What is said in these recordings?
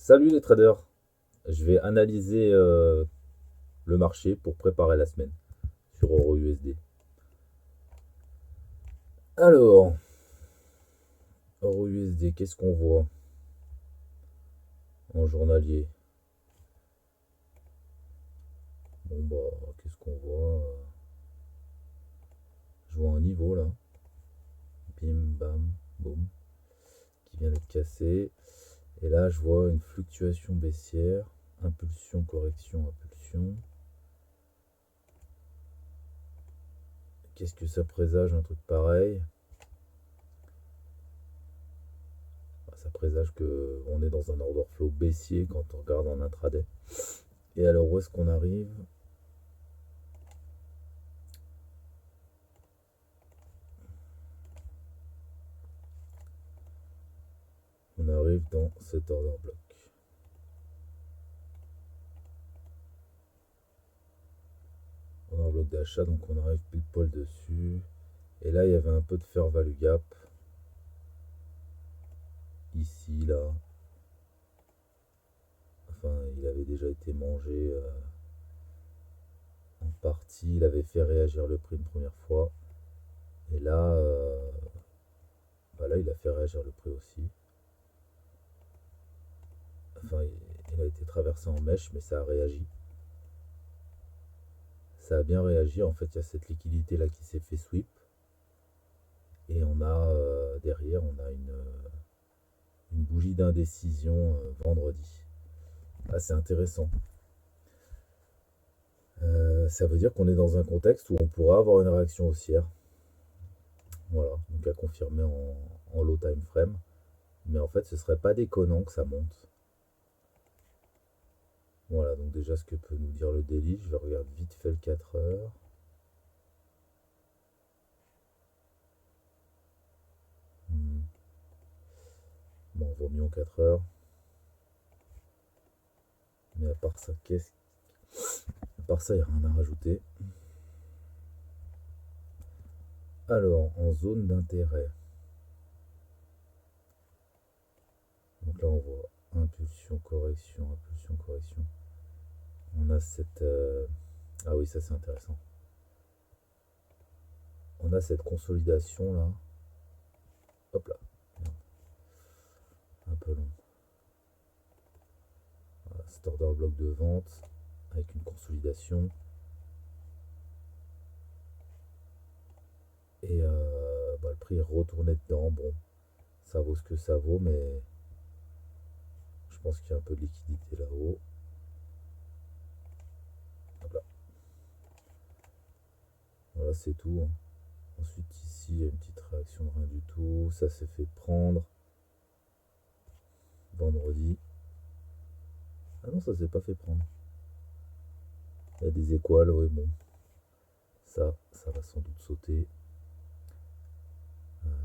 Salut les traders, je vais analyser le marché pour préparer la semaine sur EURUSD. Alors, EURUSD, qu'est-ce qu'on voit en journalier? Bon bah, qu'est-ce qu'on voit? Je vois un niveau là, bim bam boum, qui vient d'être cassé. Et là, je vois une fluctuation baissière, impulsion, correction, impulsion. Qu'est-ce que ça présage un truc pareil? Ça présage qu'on est dans un order flow baissier quand on regarde en intraday. Et alors, où est-ce qu'on arrive? On arrive dans cet order block. Order block d'achat, donc on arrive pile poil dessus. Et là, il y avait un peu de fair value gap. Ici, là. Enfin, il avait déjà été mangé en partie. Il avait fait réagir le prix une première fois. Et là, bah là, il a fait réagir le prix aussi. Enfin, il a été traversé en mèche, mais ça a réagi. Ça a bien réagi. En fait, il y a cette liquidité là qui s'est fait sweep. Et on a derrière, on a une bougie d'indécision vendredi. Ah, c'est intéressant. Ça veut dire qu'on est dans un contexte où on pourra avoir une réaction haussière. Voilà, donc à confirmer en low time frame. Mais en fait, ce serait pas déconnant que ça monte. Voilà, donc déjà ce que peut nous dire le daily, je regarde vite fait le 4 heures. Hmm. Bon, vaut mieux en 4 heures. Mais à part ça, à part ça, il n'y a rien à rajouter. Alors, en zone d'intérêt. Donc là, on voit impulsion, correction, impulsion, correction. On a cette... Ah oui, ça c'est intéressant. On a cette consolidation là. Hop là. Un peu long. Voilà, cet order bloc de vente avec une consolidation. Et bah, le prix est retourné dedans. Bon, ça vaut ce que ça vaut, mais je pense qu'il y a un peu de liquidité là-haut. Hop là. Voilà, c'est tout, hein. Ensuite, ici, il y a une petite réaction de rien du tout. Ça s'est fait prendre vendredi. Ah non, ça s'est pas fait prendre. Il y a des équales, oui, bon. Ça va sans doute sauter. Voilà.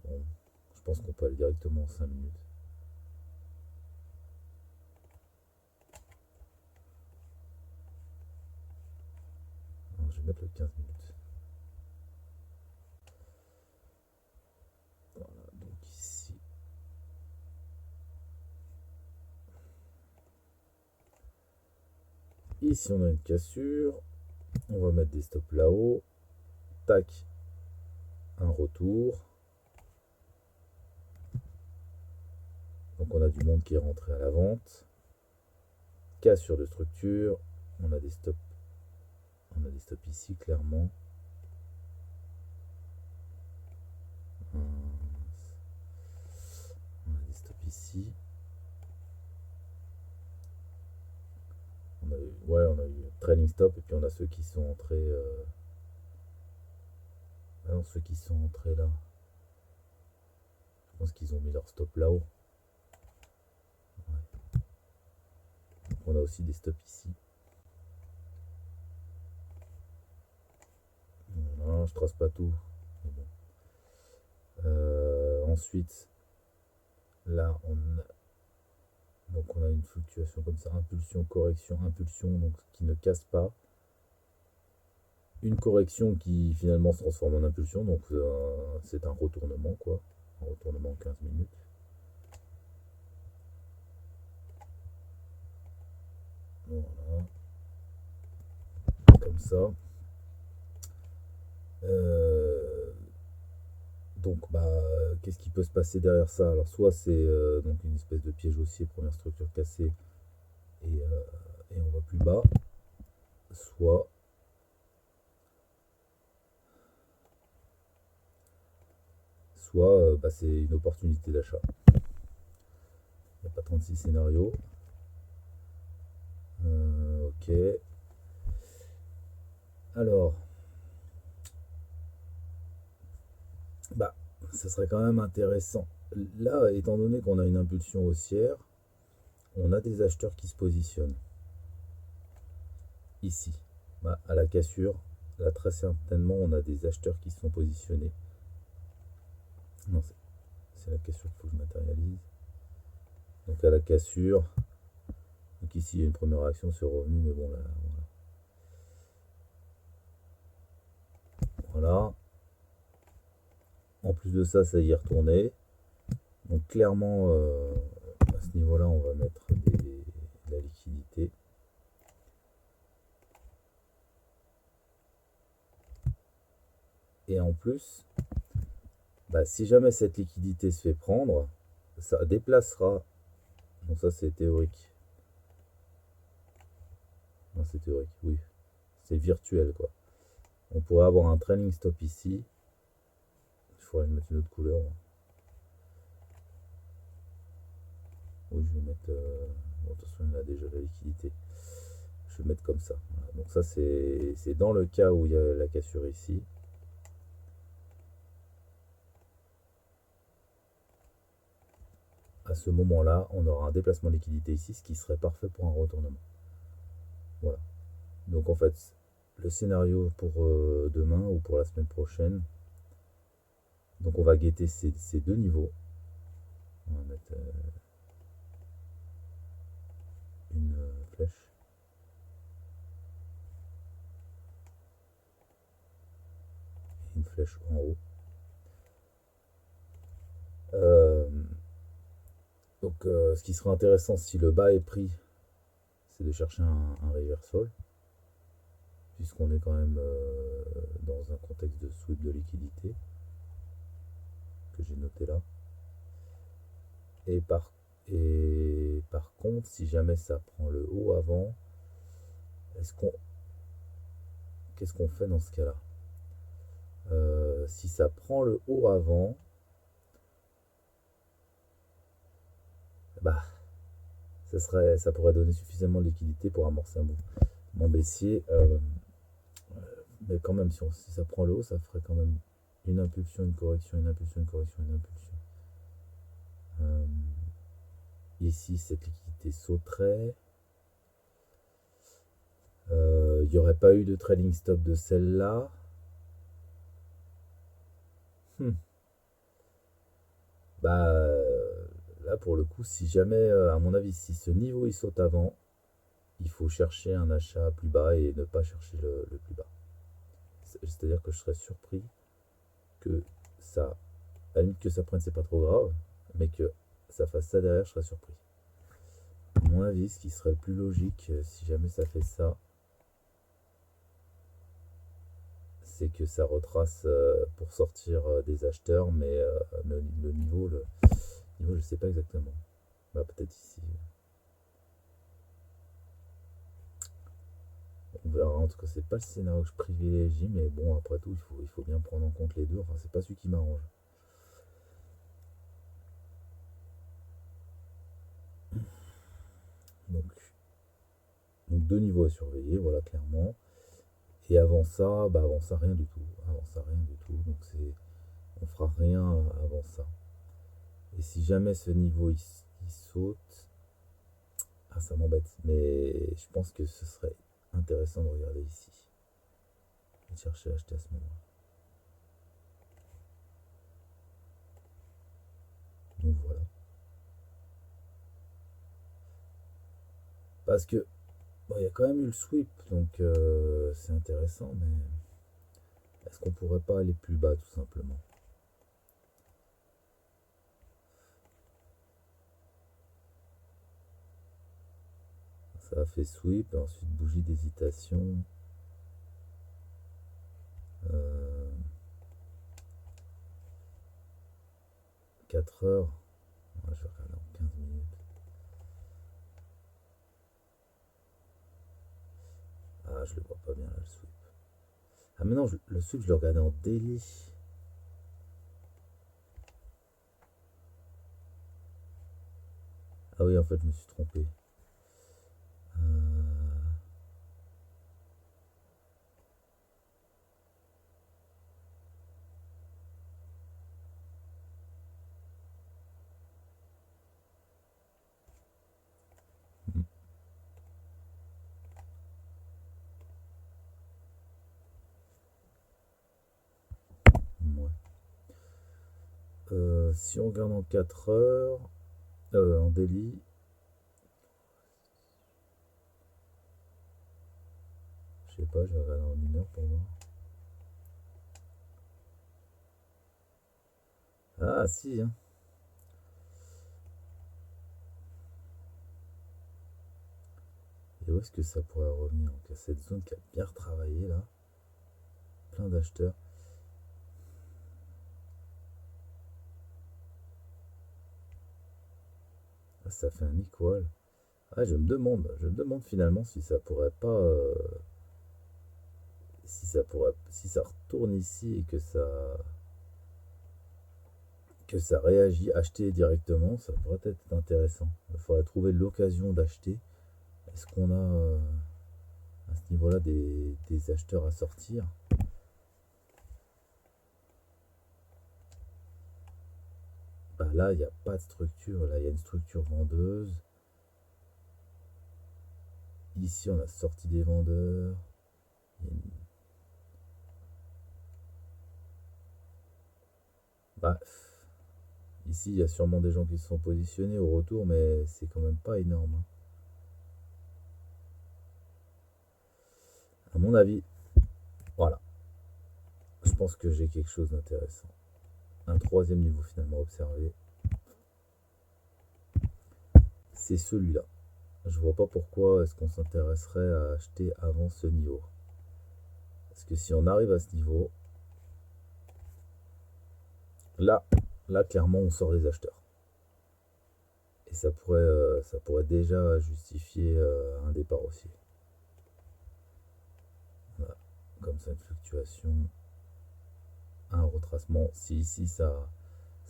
Bon, je pense qu'on peut aller directement en 5 minutes. Alors, je vais mettre le 15 minutes. Voilà, donc ici. Ici, on a une cassure. On va mettre des stops là-haut. Tac. Un retour. Donc, on a du monde qui est rentré à la vente. Cassure de structure. On a des stops. On a des stops ici, clairement. On a des stops ici. On a eu trailing stop et puis on a ceux qui sont entrés. Ah non, ceux qui sont entrés là. Je pense qu'ils ont mis leur stop là-haut. Ouais. On a aussi des stops ici. Non, je trace pas tout. Mais bon. Ensuite, là, donc on a une fluctuation comme ça, impulsion, correction, impulsion, donc qui ne casse pas. Une correction qui finalement se transforme en impulsion, donc c'est un retournement quoi, un retournement en 15 minutes. Voilà. Comme ça. Euh, donc, qu'est-ce qui peut se passer derrière ça? Alors, soit c'est donc une espèce de piège haussier, première structure cassée, et on va plus bas, soit, c'est une opportunité d'achat. Il n'y a pas 36 scénarios. Ok. Alors, bah, ça serait quand même intéressant. Là, étant donné qu'on a une impulsion haussière, on a des acheteurs qui se positionnent ici. Bah, à la cassure, là très certainement, on a des acheteurs qui se sont positionnés. Non, c'est la cassure qu'il faut que je matérialise. Donc à la cassure, donc ici il y a une première réaction, c'est revenu, mais bon là, voilà. En plus de ça, ça y est retourné. Donc clairement, à ce niveau-là, on va mettre de la liquidité. Et en plus, si jamais cette liquidité se fait prendre, ça déplacera. Donc ça c'est théorique. Non, c'est théorique, oui. C'est virtuel quoi. On pourrait avoir un trailing stop ici. Il faudrait mettre une autre couleur. Oui, je vais mettre. Bon, de toute façon, il a déjà la liquidité. Je vais mettre comme ça. Voilà. Donc, ça, c'est dans le cas où il y a la cassure ici. À ce moment-là, on aura un déplacement de liquidité ici, ce qui serait parfait pour un retournement. Voilà. Donc, en fait, le scénario pour demain ou pour la semaine prochaine. Donc, on va guetter ces deux niveaux. On va mettre une flèche. Une flèche en haut. Donc ce qui serait intéressant si le bas est pris, c'est de chercher un reversal, puisqu'on est quand même dans un contexte de sweep de liquidité, que j'ai noté là. Et par contre, si jamais ça prend le haut avant, qu'est-ce qu'on fait dans ce cas-là? Si ça prend le haut avant, bah, ça pourrait donner suffisamment de liquidité pour amorcer un mouvement baissier. Mais quand même, si ça prend le haut, ça ferait quand même une impulsion, une correction, une impulsion, une correction, une impulsion. Ici, cette liquidité sauterait. Il n'y aurait pas eu de trailing stop de celle-là. Là, pour le coup, si jamais, à mon avis, si ce niveau il saute avant, il faut chercher un achat plus bas et ne pas chercher le plus bas. C'est-à-dire que je serais surpris que ça, à la limite que ça prenne, c'est pas trop grave, mais que ça fasse ça derrière, je serais surpris. À mon avis, ce qui serait le plus logique, si jamais ça fait ça, c'est que ça retrace pour sortir des acheteurs, mais le niveau, je sais pas exactement. Peut-être ici. On verra. En tout cas, c'est pas le scénario que je privilégie, mais bon, après tout, il faut bien prendre en compte les deux. Enfin, c'est pas celui qui m'arrange. Donc, deux niveaux à surveiller, voilà, clairement. Et avant ça, rien du tout. Avant ça, rien du tout. Donc, on fera rien avant ça. Et si jamais ce niveau il saute, ça m'embête. Mais je pense que ce serait intéressant de regarder ici. Et de chercher à acheter à ce moment-là. Donc voilà. Parce que il y a quand même eu le sweep, donc c'est intéressant, mais est-ce qu'on pourrait pas aller plus bas tout simplement? Ça a fait sweep, et ensuite bougie d'hésitation. 4 heures. Ouais, je vais regarder en 15 minutes. Ah, je le vois pas bien là, le sweep. Ah, mais non, le sweep, je le regardais en daily. Ah oui, en fait, je me suis trompé. Euh, ouais. Si on regarde en 4 heures, en daily, je sais pas, je vais regarder en 1 heure pour voir. Ah, si, hein. Et où est-ce que ça pourrait revenir? Donc, il y a cette zone qui a bien retravaillé là. Plein d'acheteurs. Ah, ça fait un equal. Ah, je me demande finalement si ça pourrait pas, si ça retourne ici et que ça réagit, acheter directement, ça pourrait être intéressant. Il faudrait trouver l'occasion d'acheter. Est-ce qu'on a à ce niveau-là des acheteurs à sortir? Bah là, il n'y a pas de structure. Là, il y a une structure vendeuse. Ici, on a sorti des vendeurs. Il y a une- Bah, ici, il y a sûrement des gens qui se sont positionnés au retour, mais c'est quand même pas énorme, hein. À mon avis, voilà. Je pense que j'ai quelque chose d'intéressant. Un troisième niveau finalement observé, c'est celui-là. Je vois pas pourquoi est-ce qu'on s'intéresserait à acheter avant ce niveau. Parce que si on arrive à ce niveau, là, là clairement on sort des acheteurs. Et ça pourrait déjà justifier un départ aussi. Voilà. Comme ça, une fluctuation, un retracement. Si ici ça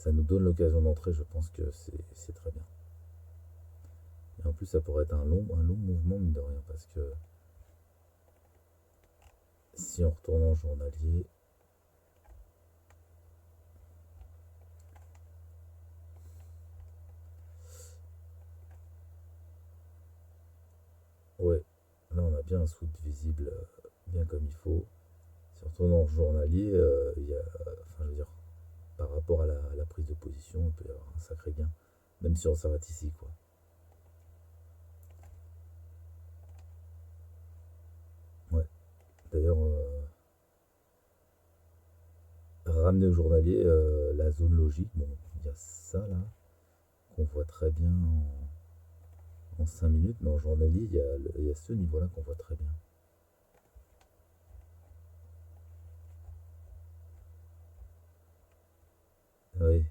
nous donne l'occasion d'entrer, je pense que c'est très bien. Et en plus, ça pourrait être un long mouvement, mine de rien, parce que si on retourne en journalier, ouais, là on a bien un sweep visible, bien comme il faut. Si on retourne en journalier, il y a, enfin, je veux dire, par rapport à la prise de position, il peut y avoir un sacré gain, même si on s'arrête ici, quoi. Ouais. D'ailleurs, ramener au journalier la zone logique, bon, il y a ça là, qu'on voit très bien en 5 minutes, mais en journalier, il y a ce niveau-là qu'on voit très bien. Oui,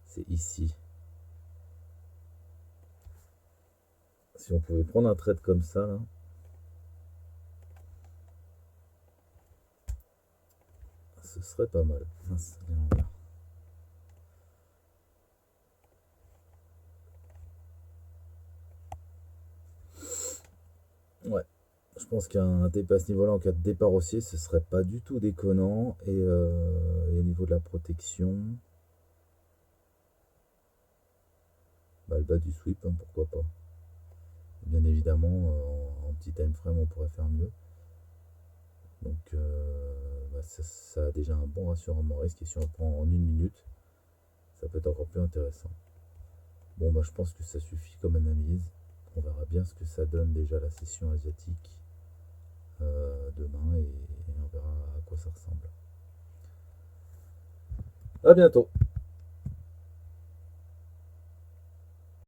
c'est ici. Si on pouvait prendre un trade comme ça, là, ce serait pas mal. Mince, il est à l'envers. Ouais, je pense qu'un TP à ce niveau-là en cas de départ haussier, ce serait pas du tout déconnant. Et au niveau de la protection, bah, le bas du sweep, hein, pourquoi pas. Bien évidemment, en petit time frame, on pourrait faire mieux. Donc, bah, ça a déjà un bon rassurement risque. Et si on prend en 1 minute, ça peut être encore plus intéressant. Bon, bah, je pense que ça suffit comme analyse. On verra bien ce que ça donne déjà la session asiatique demain et on verra à quoi ça ressemble. À bientôt.